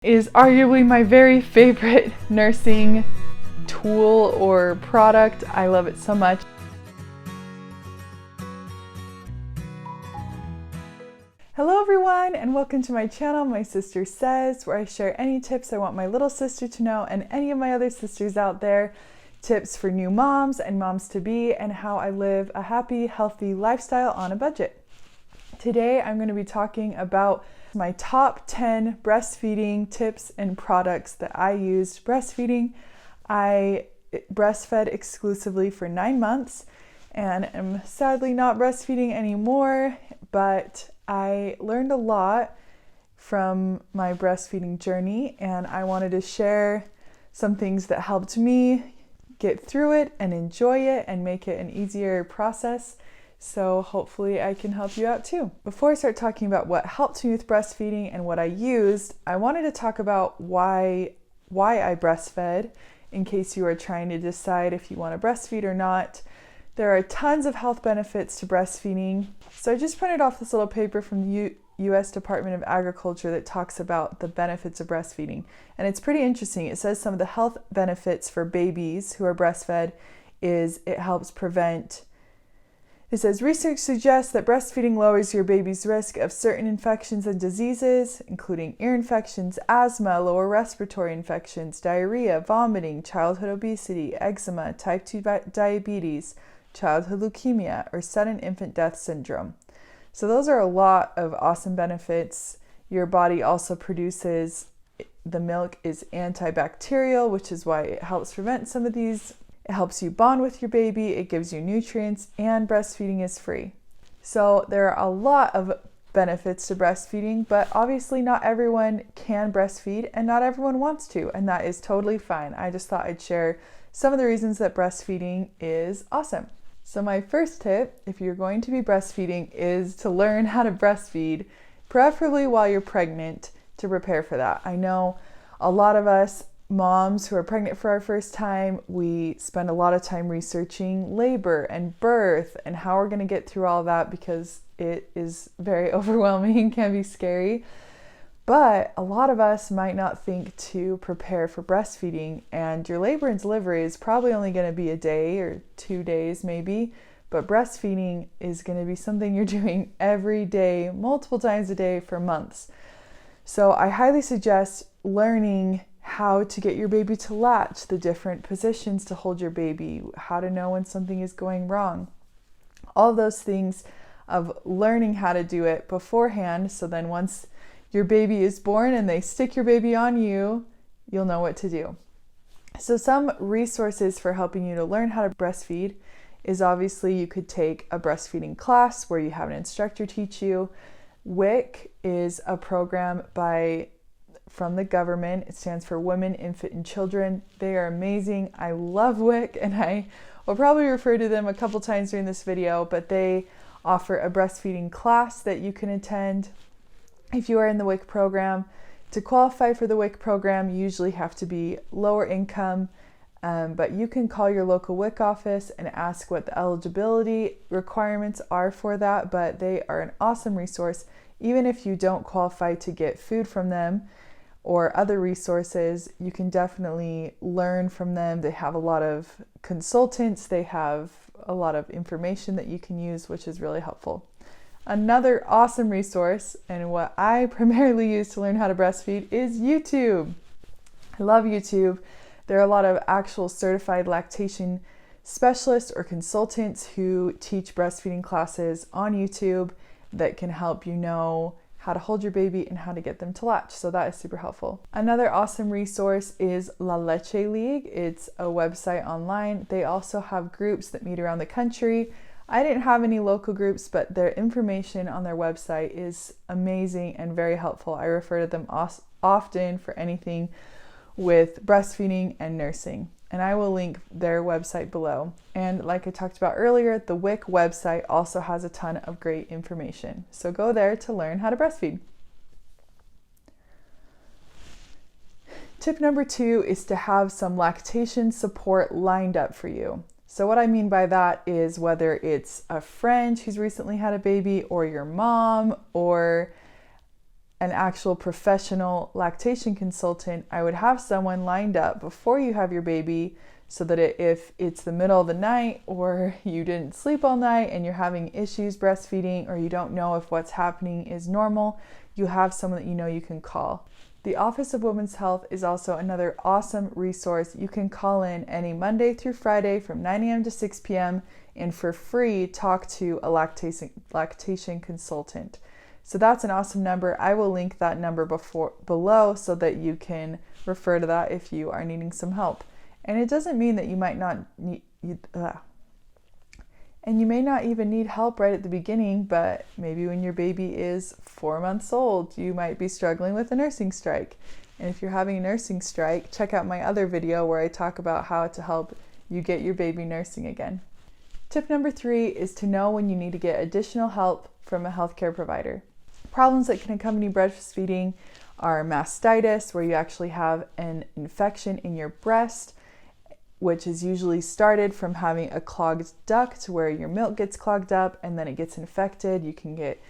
is arguably my very favorite nursing tool or product. I love it so much. Hello everyone, and welcome to my channel, My Sister Says, where I share any tips I want my little sister to know and any of my other sisters out there. Tips for new moms and moms-to-be and how I live a happy, healthy lifestyle on a budget. Today I'm going to be talking about my top 10 breastfeeding tips and products that I used breastfeeding. I breastfed exclusively for 9 months and am sadly not breastfeeding anymore, but I learned a lot from my breastfeeding journey, and I wanted to share some things that helped me get through it and enjoy it and make it an easier process. So hopefully I can help you out too. Before I start talking about what helped me with breastfeeding and what I used, I wanted to talk about why I breastfed, in case you are trying to decide if you want to breastfeed or not. There are tons of health benefits to breastfeeding. So I just printed off this little paper from the U.S. Department of Agriculture that talks about the benefits of breastfeeding. And it's pretty interesting. It says some of the health benefits for babies who are breastfed is it helps prevent. It says research suggests that breastfeeding lowers your baby's risk of certain infections and diseases, including ear infections, asthma, lower respiratory infections, diarrhea, vomiting, childhood obesity, eczema, type 2 diabetes, childhood leukemia, or sudden infant death syndrome. So those are a lot of awesome benefits. Your body also produces, the milk is antibacterial, which is why it helps prevent some of these. It helps you bond with your baby, it gives you nutrients, and breastfeeding is free. So there are a lot of benefits to breastfeeding, but obviously not everyone can breastfeed and not everyone wants to, and that is totally fine. I just thought I'd share some of the reasons that breastfeeding is awesome. So my first tip, if you're going to be breastfeeding, is to learn how to breastfeed, preferably while you're pregnant, to prepare for that. I know a lot of us moms who are pregnant for our first time, we spend a lot of time researching labor and birth and how we're going to get through all that, because it is very overwhelming and can be scary. But a lot of us might not think to prepare for breastfeeding, and your labor and delivery is probably only going to be a day or 2 days maybe, but breastfeeding is going to be something you're doing every day, multiple times a day for months. So I highly suggest learning how to get your baby to latch, the different positions to hold your baby, how to know when something is going wrong. All those things of learning how to do it beforehand, so then once your baby is born and they stick your baby on you, you'll know what to do. So some resources for helping you to learn how to breastfeed is obviously you could take a breastfeeding class where you have an instructor teach you. WIC is a program from the government. It stands for Women, Infant, and Children. They are amazing. I love WIC, and I will probably refer to them a couple times during this video, but they offer a breastfeeding class that you can attend if you are in the WIC program. To qualify for the WIC program, you usually have to be lower income, but you can call your local WIC office and ask what the eligibility requirements are for that, but they are an awesome resource. Even if you don't qualify to get food from them or other resources, you can definitely learn from them. They have a lot of consultants, they have a lot of information that you can use, which is really helpful. Another awesome resource, and what I primarily use to learn how to breastfeed, is YouTube. I love YouTube. There are a lot of actual certified lactation specialists or consultants who teach breastfeeding classes on YouTube that can help you know how to hold your baby and how to get them to latch. So that is super helpful. Another awesome resource is La Leche League. It's a website online. They also have groups that meet around the country. I didn't have any local groups, but their information on their website is amazing and very helpful. I refer to them often for anything with breastfeeding and nursing. And I will link their website below. And like I talked about earlier, the WIC website also has a ton of great information. So go there to learn how to breastfeed. Tip number 2 is to have some lactation support lined up for you. So what I mean by that is whether it's a friend who's recently had a baby, or your mom, or an actual professional lactation consultant, I would have someone lined up before you have your baby so that if it's the middle of the night or you didn't sleep all night and you're having issues breastfeeding or you don't know if what's happening is normal, you have someone that you know you can call. The Office of Women's Health is also another awesome resource. You can call in any Monday through Friday from 9 a.m. to 6 p.m. and for free talk to a lactation consultant. So that's an awesome number. I will link that number below so that you can refer to that if you are needing some help. And it doesn't mean that you might not need, and you may not even need help right at the beginning, but maybe when your baby is 4 months old, you might be struggling with a nursing strike. And if you're having a nursing strike, check out my other video where I talk about how to help you get your baby nursing again. Tip number 3 is to know when you need to get additional help from a healthcare provider. Problems that can accompany breastfeeding are mastitis, where you actually have an infection in your breast, which is usually started from having a clogged duct where your milk gets clogged up and then it gets infected. You can get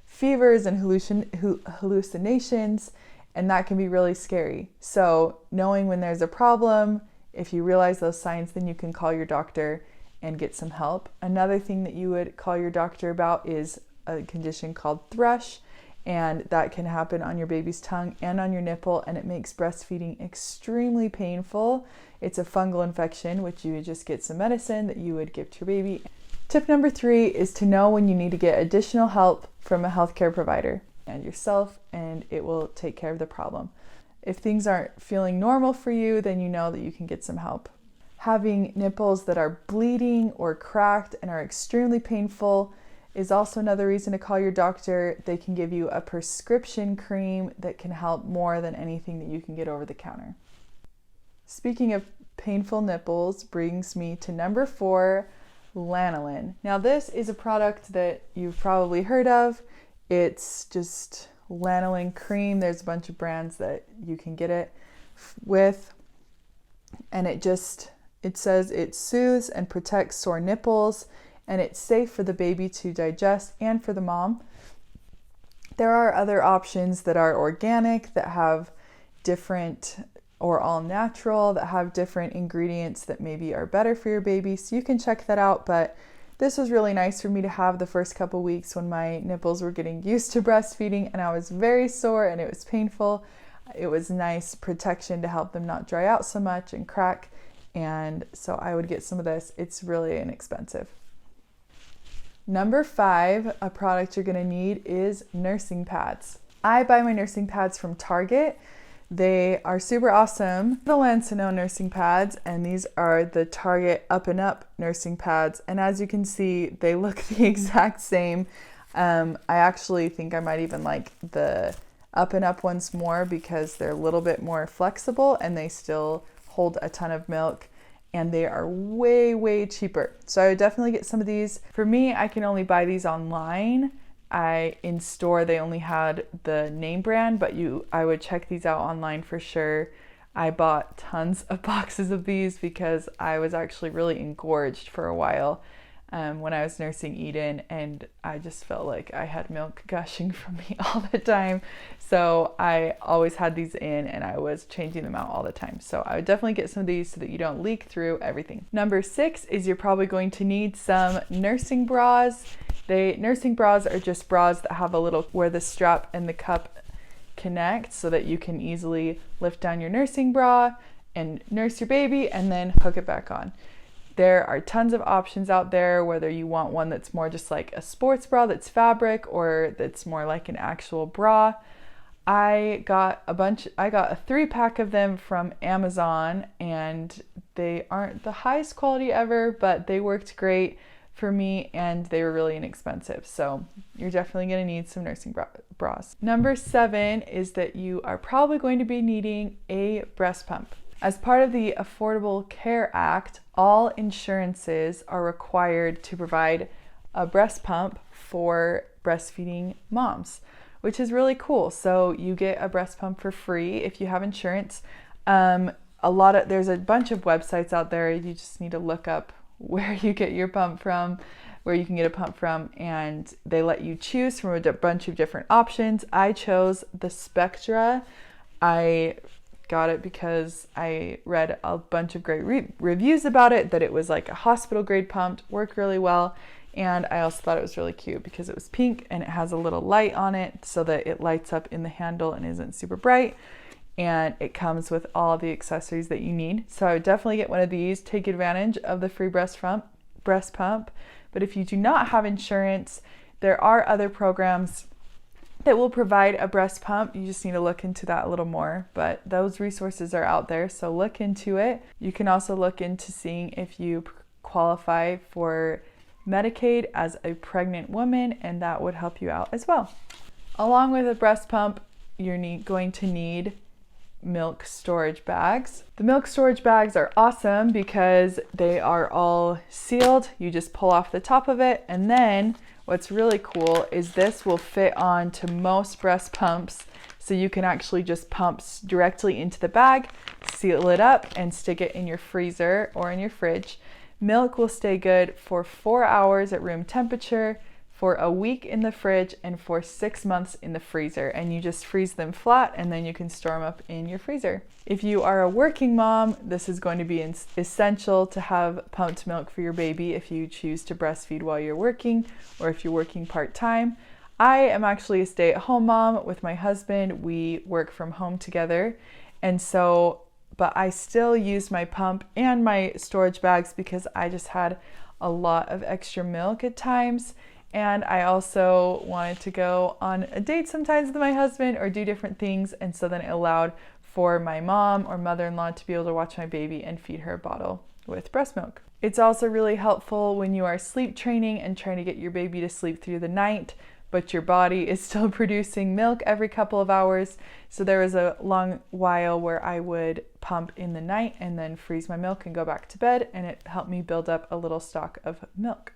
fevers and hallucinations, and that can be really scary. So knowing when there's a problem, if you realize those signs, then you can call your doctor and get some help. Another thing that you would call your doctor about is a condition called thrush, and that can happen on your baby's tongue and on your nipple, and it makes breastfeeding extremely painful. It's a fungal infection, which you would just get some medicine that you would give to your baby. Tip number 3 is to know when you need to get additional help from a healthcare provider and yourself, and it will take care of the problem. If things aren't feeling normal for you, then you know that you can get some help. Having nipples that are bleeding or cracked and are extremely painful is also another reason to call your doctor. They can give you a prescription cream that can help more than anything that you can get over the counter. Speaking of painful nipples brings me to number 4, Lanolin. Now this is a product that you've probably heard of. It's just Lanolin cream. There's a bunch of brands that you can get it with, and it says it soothes and protects sore nipples, and it's safe for the baby to digest and for the mom. There are other options that are organic, that have different, or all natural, that have different ingredients that maybe are better for your baby. So you can check that out, but this was really nice for me to have the first couple weeks when my nipples were getting used to breastfeeding and I was very sore and it was painful. It was nice protection to help them not dry out so much and crack. And so I would get some of this. It's really inexpensive. Number 5, a product you're gonna need is nursing pads. I buy my nursing pads from Target. They are super awesome. The Lanolin nursing pads, and these are the Target Up&Up nursing pads. And as you can see, they look the exact same. I actually think I might even like the Up&Up ones more because they're a little bit more flexible and they still hold a ton of milk. And they are way, way cheaper. So I would definitely get some of these. For me, I can only buy these online. In store, they only had the name brand, but I would check these out online for sure. I bought tons of boxes of these because I was actually really engorged for a while when I was nursing Eden, and I just felt like I had milk gushing from me all the time. So I always had these in and I was changing them out all the time. So I would definitely get some of these so that you don't leak through everything. Number 6 is you're probably going to need some nursing bras. Nursing bras are just bras that have a little where the strap and the cup connect so that you can easily lift down your nursing bra and nurse your baby and then hook it back on. There are tons of options out there, whether you want one that's more just like a sports bra that's fabric or that's more like an actual bra. I got a 3-pack of them from Amazon, and they aren't the highest quality ever, but they worked great for me and they were really inexpensive. So you're definitely going to need some nursing bras. Number 7 is that you are probably going to be needing a breast pump. As part of the Affordable Care Act, all insurances are required to provide a breast pump for breastfeeding moms, which is really cool. So you get a breast pump for free if you have insurance. There's a bunch of websites out there. You just need to look up where you get your pump from. where you can get a pump from, and they let you choose from a bunch of different options. I chose the Spectra. I got it because I read a bunch of great reviews about it, that it was like a hospital grade pump, worked really well. And I also thought it was really cute because it was pink and it has a little light on it so that it lights up in the handle and isn't super bright. And it comes with all the accessories that you need. So I would definitely get one of these, take advantage of the free breast pump. But if you do not have insurance, there are other programs that will provide a breast pump. You just need to look into that a little more, but those resources are out there, so look into it. You can also look into seeing if you qualify for Medicaid as a pregnant woman, and that would help you out as well. Along with a breast pump, you're going to need milk storage bags. The milk storage bags are awesome because they are all sealed. You just pull off the top of it, and then what's really cool is this will fit on to most breast pumps, so you can actually just pump directly into the bag, seal it up, and stick it in your freezer or in your fridge. Milk will stay good for 4 hours at room temperature, for a week in the fridge, and for 6 months in the freezer. And you just freeze them flat, and then you can store them up in your freezer. If you are a working mom, this is going to be essential to have pumped milk for your baby if you choose to breastfeed while you're working, or if you're working part-time. I am actually a stay-at-home mom with my husband. We work from home together, and so but I still use my pump and my storage bags because I just had a lot of extra milk at times. And I also wanted to go on a date sometimes with my husband or do different things. And so then it allowed for my mom or mother-in-law to be able to watch my baby and feed her a bottle with breast milk. It's also really helpful when you are sleep training and trying to get your baby to sleep through the night, but your body is still producing milk every couple of hours. So there was a long while where I would pump in the night and then freeze my milk and go back to bed, and it helped me build up a little stock of milk.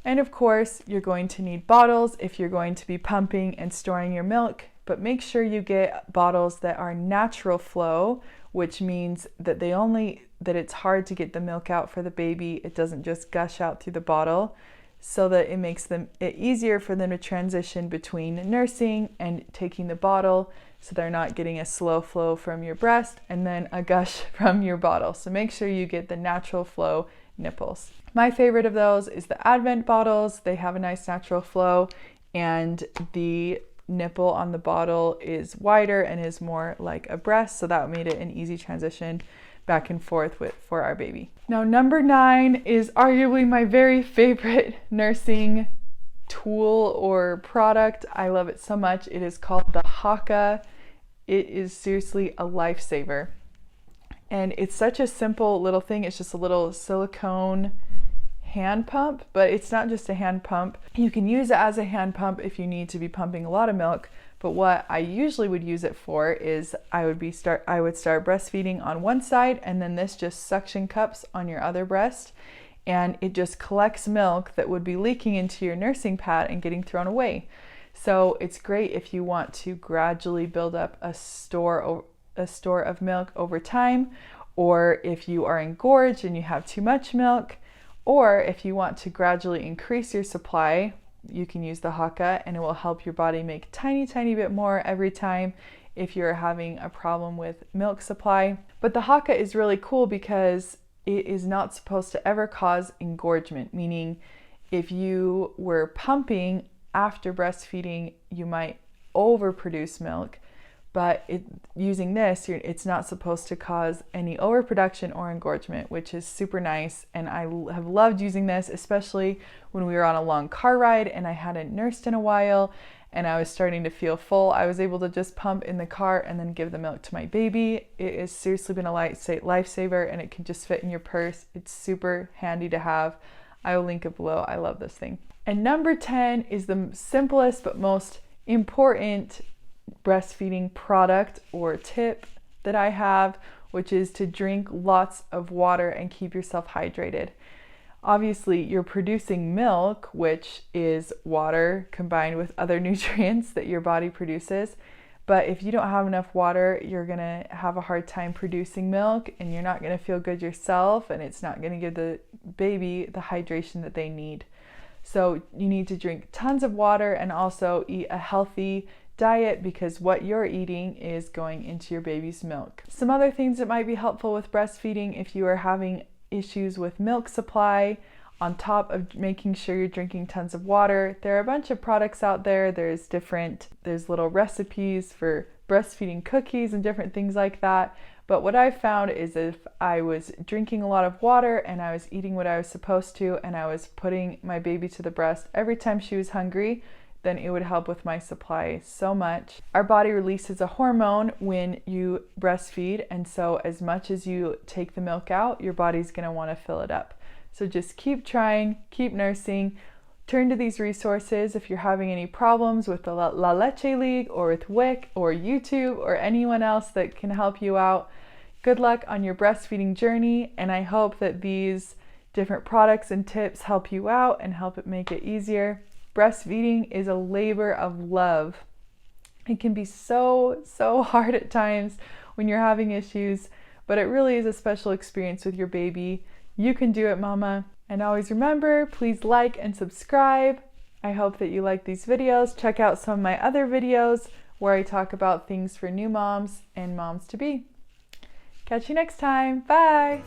And of course, you're going to need bottles if you're going to be pumping and storing your milk, but make sure you get bottles that are natural flow, which means that that it's hard to get the milk out for the baby. It doesn't just gush out through the bottle, so that it makes it easier for them to transition between nursing and taking the bottle, so they're not getting a slow flow from your breast and then a gush from your bottle. So make sure you get the natural flow nipples. My favorite of those is the Advent bottles. They have a nice natural flow, and the nipple on the bottle is wider and is more like a breast, so that made it an easy transition back and forth for our baby. Now, number 9 is arguably my very favorite nursing tool or product. I love it so much. It is called the Haakaa. It is seriously a lifesaver. And it's such a simple little thing. It's just a little silicone hand pump, but it's not just a hand pump. You can use it as a hand pump if you need to be pumping a lot of milk. But what I usually would use it for is I would start breastfeeding on one side, and then this just suction cups on your other breast, and it just collects milk that would be leaking into your nursing pad and getting thrown away. So it's great if you want to gradually build up a store of milk over time, or if you are engorged and you have too much milk, or if you want to gradually increase your supply, you can use the Haakaa, and it will help your body make tiny bit more every time if you're having a problem with milk supply. But the Haakaa is really cool because it is not supposed to ever cause engorgement, meaning if you were pumping after breastfeeding, you might overproduce milk. But using this, it's not supposed to cause any overproduction or engorgement, which is super nice. And I have loved using this, especially when we were on a long car ride and I hadn't nursed in a while and I was starting to feel full. I was able to just pump in the car and then give the milk to my baby. It has seriously been a lifesaver, and it can just fit in your purse. It's super handy to have. I will link it below. I love this thing. And number 10 is the simplest but most important breastfeeding product or tip that I have, which is to drink lots of water and keep yourself hydrated. Obviously, you're producing milk, which is water combined with other nutrients that your body produces, But if you don't have enough water, you're gonna have a hard time producing milk, and you're not gonna feel good yourself, and it's not gonna give the baby the hydration that they need. So you need to drink tons of water and also eat a healthy diet, because what you're eating is going into your baby's milk. Some other things that might be helpful with breastfeeding, if you are having issues with milk supply, on top of making sure you're drinking tons of water, there are a bunch of products out there. There's little recipes for breastfeeding cookies and different things like that. But what I found is if I was drinking a lot of water and I was eating what I was supposed to, and I was putting my baby to the breast every time she was hungry, then it would help with my supply so much. Our body releases a hormone when you breastfeed, and so as much as you take the milk out, your body's gonna wanna fill it up. So just keep trying, keep nursing, turn to these resources if you're having any problems with the Leche League or with WIC or YouTube or anyone else that can help you out. Good luck on your breastfeeding journey, and I hope that these different products and tips help you out and help it make it easier. Breastfeeding is a labor of love. It can be so hard at times when you're having issues, but it really is a special experience with your baby. You can do it, mama. And always remember, please like and subscribe. I hope that you like these videos. Check out some of my other videos where I talk about things for new moms and moms to be. Catch you next time. Bye.